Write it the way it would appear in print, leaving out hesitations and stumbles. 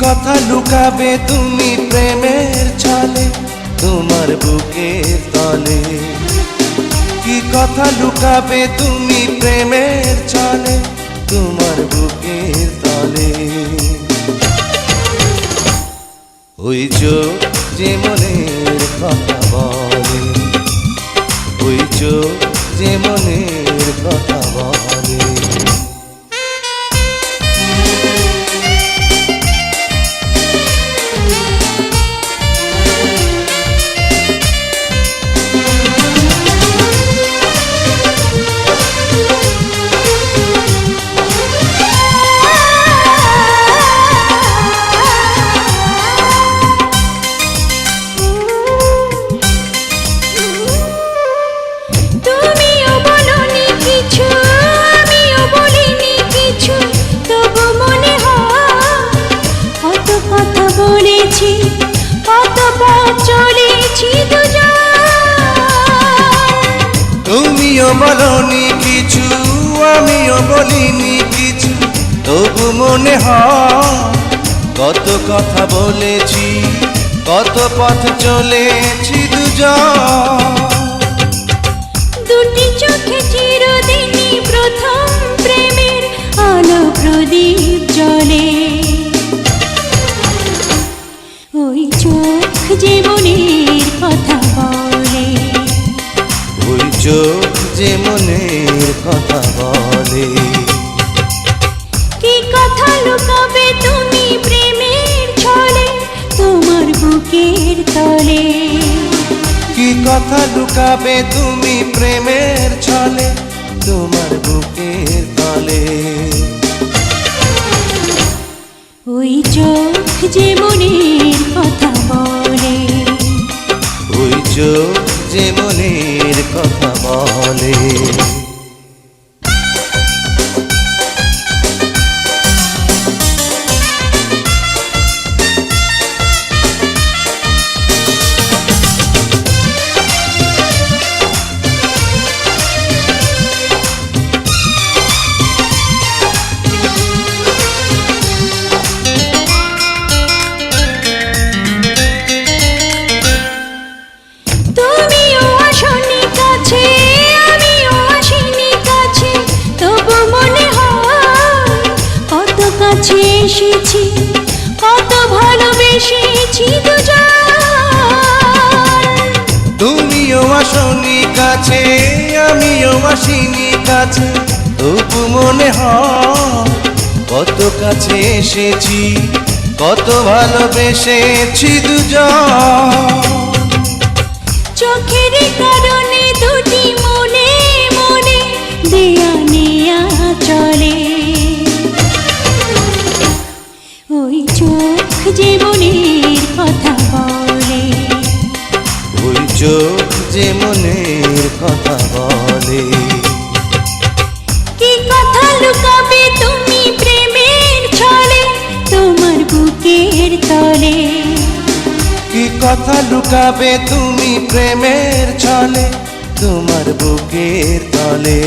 কথা লুকাবে তুমি প্রেমের ছলে তোমার বুকের তলে? কি কথা লুকাবে তুমি প্রেমের ছলে তোমার বুকের তলে? ওই চোখ যে মনের কথা বলে, ওই চোখ যে মনের কথা বলে। কত পথ চলেছি দুজন, তুমিও বলনি কিছু আমিও বলিনি কিছু, তবু মনে হয় কত কথা বলেছি, কত পথ চলেছি দুজন। দুটি চোখে চিরদিনই প্রথম প্রেমের আলো প্রদীপ জ্বলে। ওই চোখ যে মনের কথা বলে, ওই চোখ যে মনের কথা বলে। কি কথা লুকাবে তুমি প্রেমের ছলে তোমার বুকের তলে? কি কথা লুকাবে তুমি প্রেমের ছলে তোমার বুকের তলে? ওই চোখ যে মনের কথা বলে, ওই চোখ যে মনের কথা বলে। কাছে এসেছি কত ভালোবেসেছি দুজন, তুমিও আসনি কাছে আমিও আসিনি কাছে, তবু মনে হয় কত কাছে এসেছি কত ভালোবেসেছি দুজন। চোখের কারণে দুটি মনে মনে দেয়া নেয়া চলে। ওই চোখ যে মনের কথা বলে, ওই চোখ যে মনের কথা বলে। কি কথা লুকাবে তুমি প্রেমের ছলে তোমার বুকের তলে? কি কথা লুকাবে তুমি প্রেমের ছলে তোমার বুকের তলে?